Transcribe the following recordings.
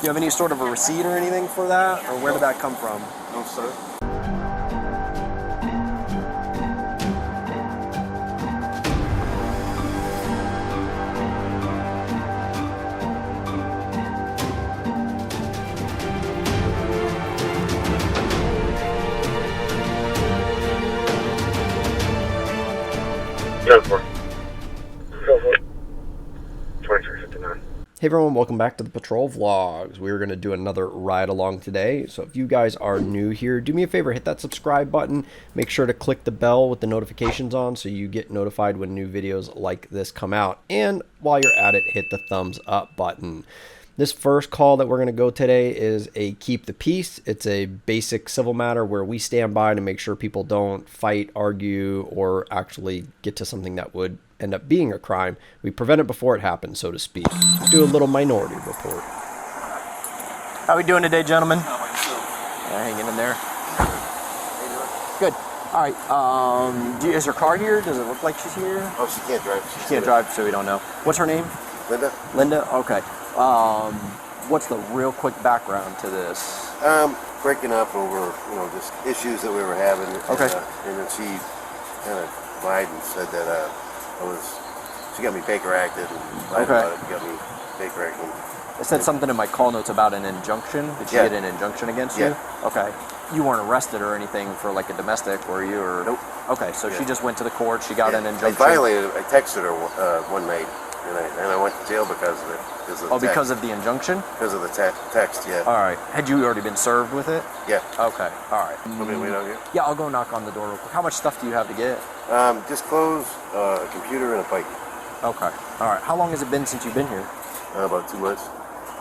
Do you have any sort of a receipt or anything for that, or where did that come from? No, sir. Go for it. 2359. Hey everyone, welcome back to the Patrol Vlogs. We're going to do another ride along today. So if you guys are new here, do me a favor, hit that subscribe button. Make sure to click the bell with the notifications on so you get notified when new videos like this come out. And while you're at it, hit the thumbs up button. This first call that we're going to go today is a keep the peace. It's a basic civil matter where we stand by to make sure people don't fight, argue, or actually get to something that would end up being a crime. We prevent it before it happens, so to speak. Do a little minority report. How we doing today, gentlemen? Hanging in there. Good. All right. Is her car here? Does it look like she's here? Oh, she can't drive. She can't drive, so we don't know. What's her name? Linda? Linda? Okay. What's the real quick background to this? Breaking up over, just issues that we were having. Okay. And then she kind of lied and said that she got me Baker acted and lied about it. Got me Baker acted. It said something in my call notes about an injunction. Did she get an injunction against you? Okay. You weren't arrested or anything for like a domestic, were you? Or nope. Okay, so she just went to the court. She got an injunction. I texted her one night, and I went to jail because of it. Because of the injunction? Because of the text, yeah. All right. Had you already been served with it? Yeah. Okay. All right. Want me to wait out here? Yeah, I'll go knock on the door real quick. How much stuff do you have to get? Just clothes, a computer, and a bike. Okay. All right. How long has it been since you've been here? About 2 months.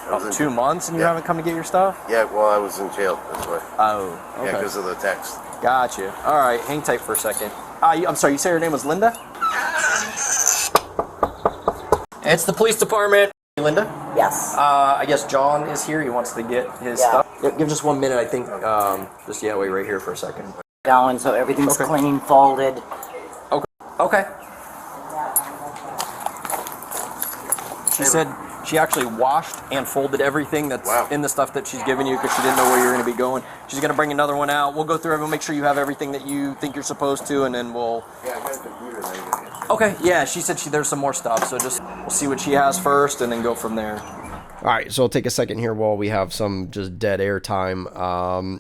Oh, 2 months, and you haven't come to get your stuff? Yeah, well, I was in jail, that's why. Oh, okay. Yeah, because of the text. Gotcha. All right, hang tight for a second. I'm sorry, you say her name was Linda? It's the police department. Linda? Yes. I guess John is here. He wants to get his stuff. Give just 1 minute, I think. Wait right here for a second. Going, so everything's clean, folded. Okay. She said she actually washed and folded everything that's in the stuff that she's given you because she didn't know where you're going to be going. She's going to bring another one out. We'll go through everything, make sure you have everything that you think you're supposed to, and then we'll... Yeah, I got a computer and everything. Okay, yeah, she said there's some more stuff, so we'll see what she has first and then go from there. All right, so I'll take a second here while we have some just dead air time.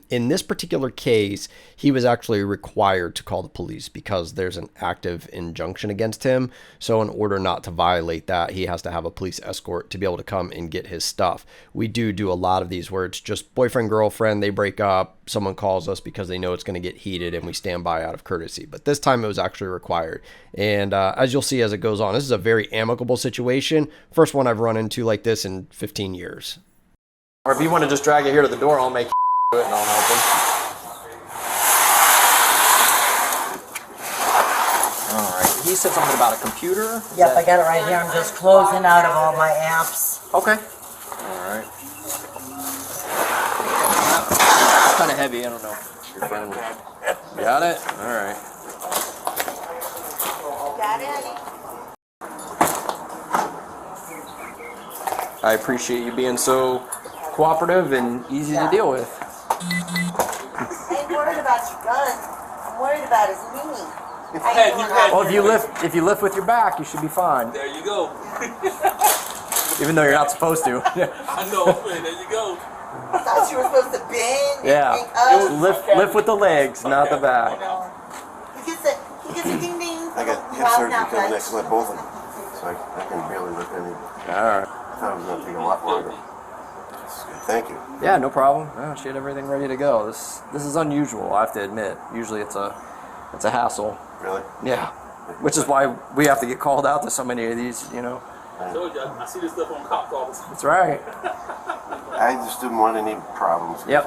In this particular case, he was actually required to call the police because there's an active injunction against him. So in order not to violate that, he has to have a police escort to be able to come and get his stuff. We do a lot of these where it's just boyfriend, girlfriend, they break up, someone calls us because they know it's going to get heated and we stand by out of courtesy. But this time it was actually required. And as you'll see as it goes on, this is a very amicable situation. First one I've run into like this in 15 years. Or if you want to just drag it here to the door, I'll make do it and I'll help him. All right. He said something about a computer. Yep, I got it right here. I'm just closing out of all my apps. Okay. All right. It's kind of heavy. I don't know. Your friend. Got it? All right. Got it? I appreciate you being so cooperative and easy to deal with. I ain't worried about your gun. I'm worried about his knee. Well, if you lift with your back, you should be fine. There you go. Even though you're not supposed to. I know, man. There you go. I thought you were supposed to bend. Yeah. And Lift with the legs, not the back. He gets a ding ding. I got hip surgery coming next month, both of them. So I can barely lift any. All right. I thought it was going to take a lot longer. Thank you. Yeah, no problem. Oh, she had everything ready to go. This is unusual, I have to admit. Usually it's a hassle. Really? Yeah. Which is why we have to get called out to so many of these, I told you, I see this stuff on cop calls. That's right. I just didn't want any problems. Yep.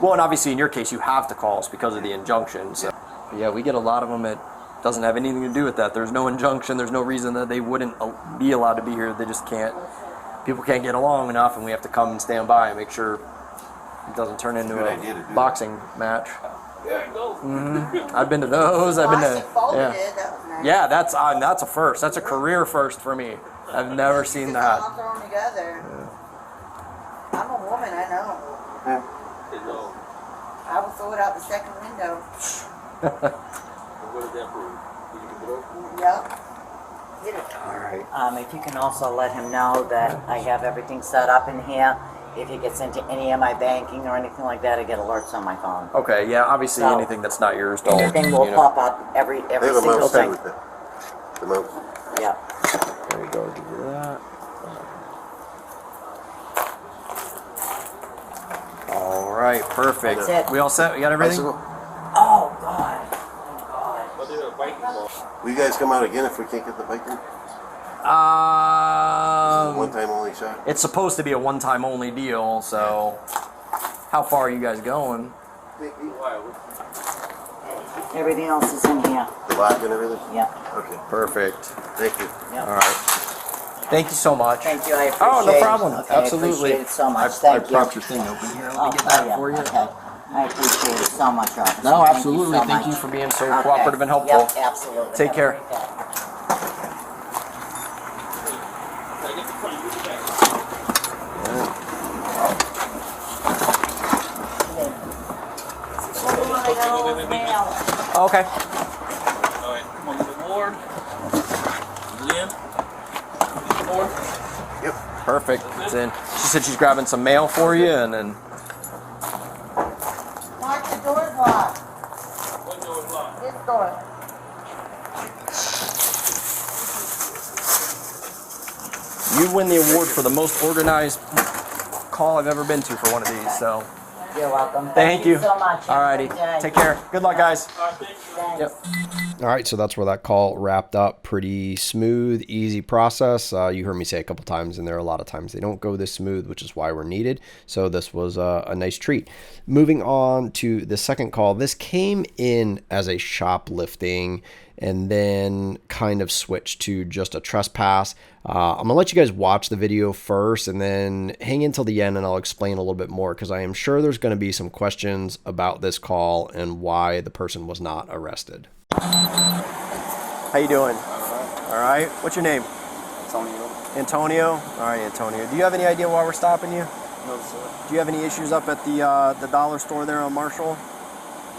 Well, and obviously in your case you have to call us because of the injunction. So yeah, we get a lot of them that doesn't have anything to do with that. There's no injunction. There's no reason that they wouldn't be allowed to be here. They just can't. People can't get along enough, and we have to come and stand by and make sure it doesn't turn into a boxing match. There you go. I've been to those. I've been to Folded it. That was nice. yeah. That's a first. That's a career first for me. I've never seen that. All thrown together. I'm a woman, I know. Hello. I will throw it out the second window. What does that prove? Did you pick it up? Yep. Get it. All right. If you can also let him know that I have everything set up in here. If he gets into any of my banking or anything like that, I get alerts on my phone. Okay, yeah, obviously So, anything that's not yours don't, Everything will pop up every They have a single mouse too thing. with it. The mouse. Yeah. There you go, give you that. All right, perfect. That's it. We all set? We got everything? Bicycle? Oh God. Oh God. But they're a biking ball. Will you guys come out again if we can't get the bike in? One time only shot. It's supposed to be a one-time only deal, so how far are you guys going? Everything else is in here. The lock and everything? Yeah. Okay. Perfect. Thank you. Yeah. All right. Thank you so much. Thank you. I appreciate Oh, no it. problem. Okay, Absolutely. I appreciate it so much. I Thank you. propped your thing open here. Let me get Oh, that yeah. for you. Okay. I appreciate it so much, officer. No, Thank absolutely. You so Thank much. you for being so Okay. cooperative and helpful. Yep, absolutely. Take Have a care. great day. Can I get the front? You get the back. Okay. All right, come on, the board. Lynn. Board. Yep. Perfect. It's in. She said she's grabbing some mail for you, and then Mark, the door's locked. What door is locked? This door. you win the award for the most organized call I've ever been to for one of these. So, You're welcome. thank you. so much. Have a Alrighty. good day. Take care. Good luck, guys. All right, thank you. Thanks. Yep. All right, so that's where that call wrapped up. Pretty smooth, easy process. You heard me say a couple times, and there are a lot of times they don't go this smooth, which is why we're needed. So this was a nice treat. Moving on to the second call. This came in as a shoplifting and then kind of switched to just a trespass. I'm going to let you guys watch the video first and then hang in till the end, and I'll explain a little bit more because I am sure there's going to be some questions about this call and why the person was not arrested. How you doing? All right. What's your name? Antonio. Antonio? All right, Antonio. Do you have any idea why we're stopping you? No, sir. Do you have any issues up at the dollar store there on Marshall?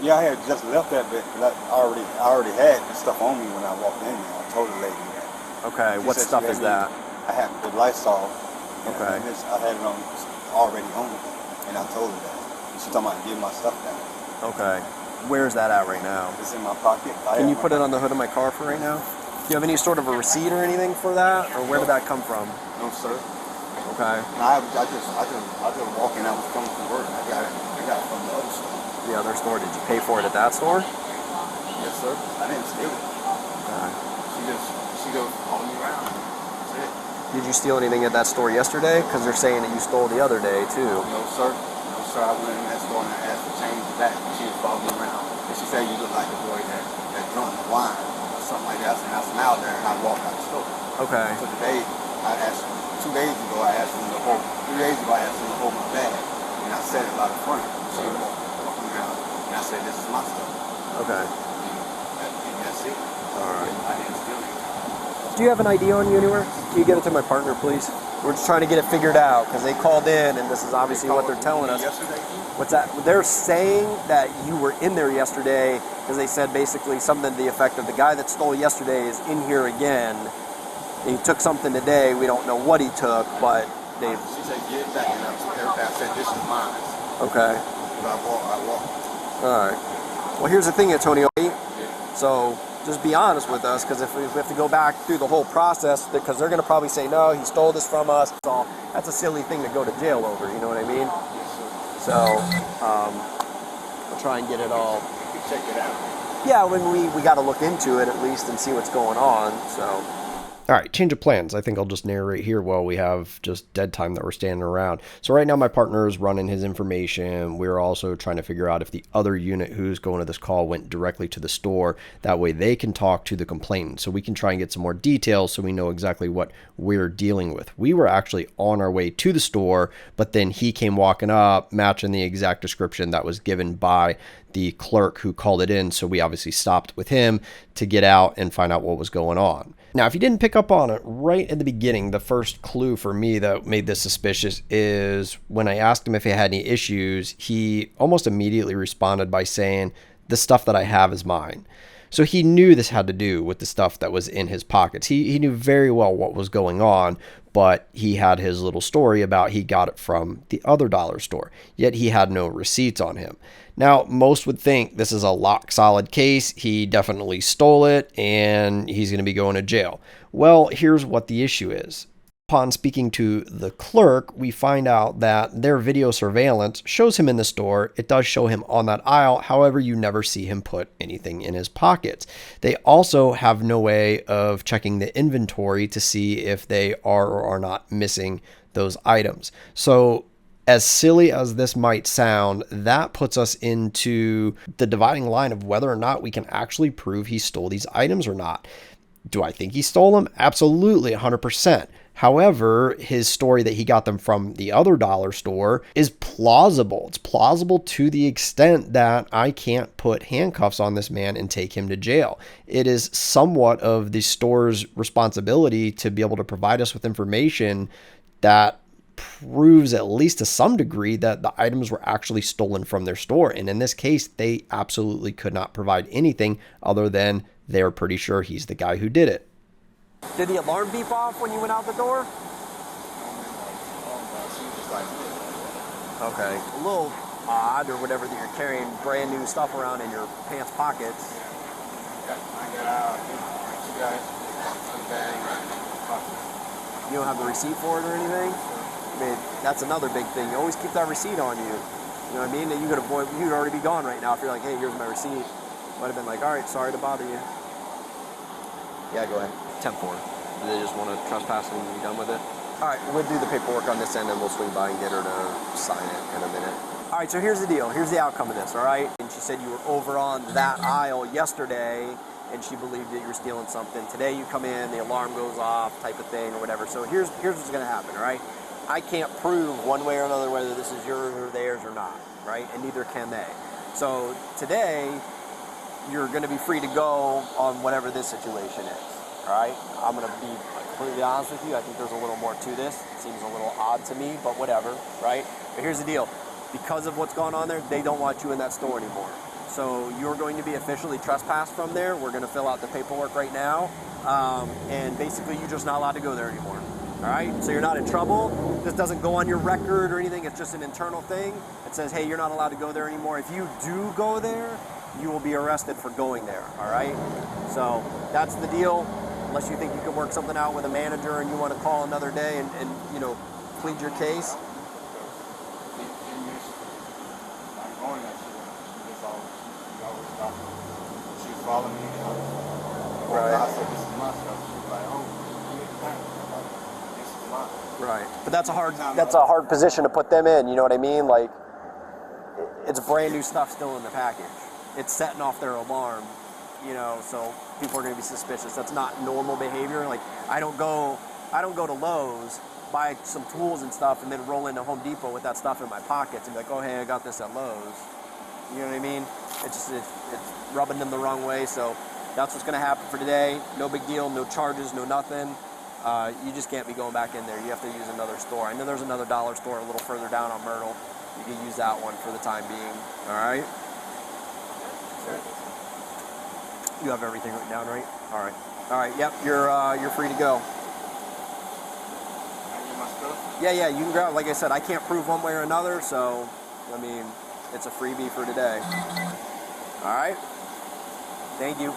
Yeah, I had just left that bit. I already had the stuff on me when I walked in there. I told the lady that. Okay. She What said stuff she is had that? I had the Lysol. Okay. And I had it on already on it, and I told her that. And she talking about give my stuff back. Okay. Where's that at right now? It's in my pocket. Can you put it on the hood of my car for right now? Do you have any sort of a receipt or anything for that, or where did that come from? No, sir. Okay. No, I just walking. I was coming from work. I got it from the other store. The other store. Did you pay for it at that store? Yes, sir. I didn't steal it. Okay. She goes all me around. That's it. Did you steal anything at that store yesterday? Because they're saying that you stole the other day too. No, sir. No, sir. I went in that store and I asked for change back. She was following me around. And she said, you look like a boy that drunk wine or something like that. And I smiled there and I walked out the store. Okay. So today, I asked her, 2 days ago, I asked her to hold, 3 days ago, I asked her to hold my bag. And I set it by the front. She was walking around. And I said, this is my stuff. Okay. And that's it. All right. I didn't steal it. Do you have an ID on you anywhere? Can you get it to my partner, please? We're just trying to get it figured out because they called in, and this is obviously what they're telling us. Yesterday, What's that? They're saying that you were in there yesterday because they said basically something to the effect of the guy that stole yesterday is in here again. He took something today. We don't know what he took, but they. she said, get it back. And I said, this is mine. Okay. But I walked. All right. Well, here's the thing, Antonio. So just be honest with us, because if we have to go back through the whole process, because they're going to probably say, no, he stole this from us. So that's a silly thing to go to jail over. You know what I mean? So we'll try and get it all. Check it out. Yeah, when we got to look into it at least and see what's going on. So. All right, change of plans. I think I'll just narrate here while we have just dead time that we're standing around. So right now my partner is running his information. We're also trying to figure out if the other unit who's going to this call went directly to the store. That way they can talk to the complainant. So we can try and get some more details so we know exactly what we're dealing with. We were actually on our way to the store, but then he came walking up, matching the exact description that was given by the clerk who called it in. So we obviously stopped with him to get out and find out what was going on. Now, if you didn't pick up on it right at the beginning, the first clue for me that made this suspicious is when I asked him if he had any issues, he almost immediately responded by saying, "The stuff that I have is mine." So he knew this had to do with the stuff that was in his pockets. He knew very well what was going on, but he had his little story about he got it from the other dollar store, yet he had no receipts on him. Now, most would think this is a lock solid case. He definitely stole it and he's going to be going to jail. Well, here's what the issue is. Upon speaking to the clerk, we find out that their video surveillance shows him in the store. It does show him on that aisle. However, you never see him put anything in his pockets. They also have no way of checking the inventory to see if they are or are not missing those items. So as silly as this might sound, that puts us into the dividing line of whether or not we can actually prove he stole these items or not. Do I think he stole them? Absolutely, 100%. However, his story that he got them from the other dollar store is plausible. It's plausible to the extent that I can't put handcuffs on this man and take him to jail. It is somewhat of the store's responsibility to be able to provide us with information that proves, at least to some degree, that the items were actually stolen from their store. And in this case, they absolutely could not provide anything other than they're pretty sure he's the guy who did it. Did the alarm beep off when you went out the door? Okay. A little odd or whatever that you're carrying brand new stuff around in your pants pockets. You don't have the receipt for it or anything? I mean, that's another big thing. You always keep that receipt on you. You know what I mean? That you could avoid, you'd already be gone right now if you're like, hey, here's my receipt. Might have been like, all right, sorry to bother you. Yeah, go ahead. 10-4. Do they just want to trespass and be done with it? All right, we'll do the paperwork on this end and we'll swing by and get her to sign it in a minute. All right, so here's the deal. Here's the outcome of this, all right? And she said you were over on that aisle yesterday and she believed that you were stealing something. Today you come in, the alarm goes off type of thing or whatever. So here's what's going to happen, all right? I can't prove one way or another whether this is yours or theirs or not, right? And neither can they. So today, you're going to be free to go on whatever this situation is, all right? I'm going to be completely honest with you. I think there's a little more to this. It seems a little odd to me, but whatever, right? But here's the deal. Because of what's going on there, they don't want you in that store anymore. So you're going to be officially trespassed from there. We're going to fill out the paperwork right now. And basically, you're just not allowed to go there anymore. All right, so you're not in trouble. This doesn't go on your record or anything. It's just an internal thing. It says, hey, you're not allowed to go there anymore. If you do go there, you will be arrested for going there, all right? So that's the deal. Unless you think you can work something out with a manager and you want to call another day and you know, plead your case. She followed me. Right. I said, this is my stuff. She was like, oh, this is mine. Right, but that's a hard position to put them in. You know what I mean? Like, it's brand new stuff still in the package. It's setting off their alarm, you know. So people are going to be suspicious. That's not normal behavior. Like, I don't go to Lowe's, buy some tools and stuff, and then roll into Home Depot with that stuff in my pockets and be like, oh hey, I got this at Lowe's. You know what I mean? It's rubbing them the wrong way. So that's what's going to happen for today. No big deal. No charges. No nothing. You just can't be going back in there. You have to use another store. I know there's another dollar store a little further down on Myrtle. You can use that one for the time being. All right? You have everything written down, right? All right. All right. Yep. You're free to go. Yeah. You can grab. Like I said, I can't prove one way or another. So, I mean, it's a freebie for today. All right. Thank you.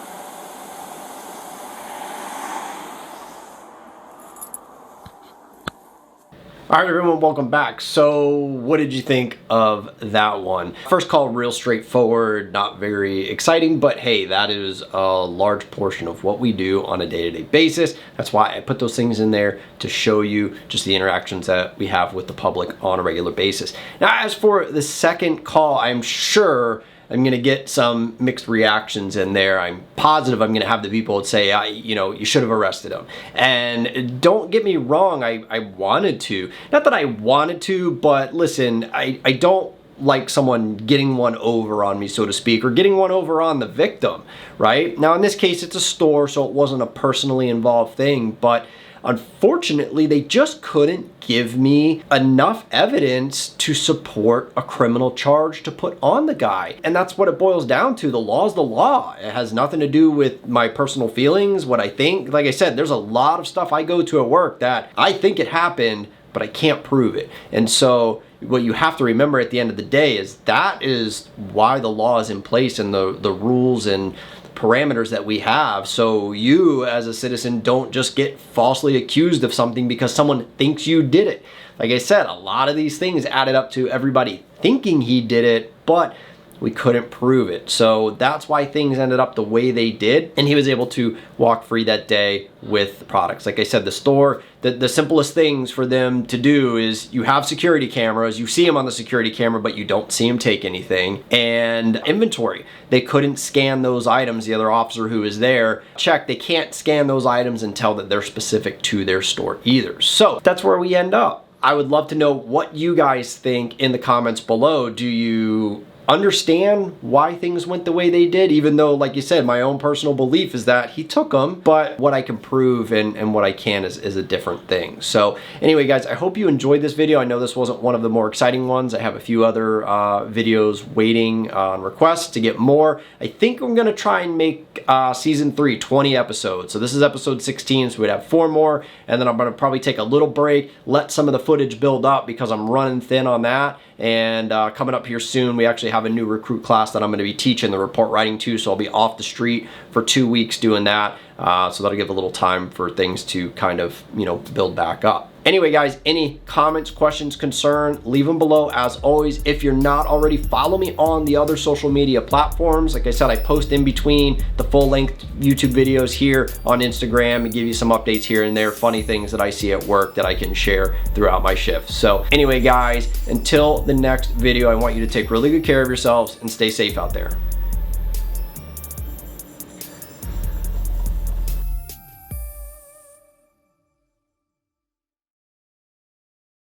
All right, everyone, welcome back. So what did you think of that one? First call, real straightforward, not very exciting, but hey, that is a large portion of what we do on a day-to-day basis. That's why I put those things in there to show you just the interactions that we have with the public on a regular basis. Now, as for the second call, I'm sure I'm gonna get some mixed reactions in there. I'm positive I'm gonna have the people that say, you should have arrested him. And don't get me wrong, I wanted to. Not that I wanted to, but listen, I don't like someone getting one over on me, so to speak, or getting one over on the victim, right? Now, in this case, it's a store, so it wasn't a personally involved thing, but unfortunately, they just couldn't give me enough evidence to support a criminal charge to put on the guy. And that's what it boils down to. The law is the law. It has nothing to do with my personal feelings, what I think. Like I said, there's a lot of stuff I go to at work that I think it happened, but I can't prove it. And so what you have to remember at the end of the day is that is why the law is in place, and the rules and parameters that we have, so you as a citizen don't just get falsely accused of something because someone thinks you did it. Like I said, a lot of these things added up to everybody thinking he did it, but we couldn't prove it. So that's why things ended up the way they did, and he was able to walk free that day with products. Like I said, the store, the simplest things for them to do is you have security cameras, you see him on the security camera, but you don't see him take anything. And inventory, they couldn't scan those items. The other officer who was there checked, they can't scan those items and tell that they're specific to their store either. So that's where we end up. I would love to know what you guys think in the comments below. Do you understand why things went the way they did, even though, like you said, my own personal belief is that he took them, but what I can prove and what I can is a different thing. So anyway, guys, I hope you enjoyed this video. I know this wasn't one of the more exciting ones. I have a few other videos waiting on requests to get more. I think I'm gonna try and make season 3 20 episodes. So this is episode 16, so we'd have 4 more, and then I'm gonna probably take a little break, let some of the footage build up because I'm running thin on that. And coming up here soon, we actually have a new recruit class that I'm going to be teaching the report writing to, so I'll be off the street for 2 weeks doing that. So that'll give a little time for things to kind of, you know, build back up. Anyway, guys, any comments, questions, concern, leave them below. As always, if you're not already, follow me on the other social media platforms. Like I said, I post in between the full-length YouTube videos here on Instagram and give you some updates here and there, funny things that I see at work that I can share throughout my shift. So anyway, guys, until the next video, I want you to take really good care of yourselves and stay safe out there.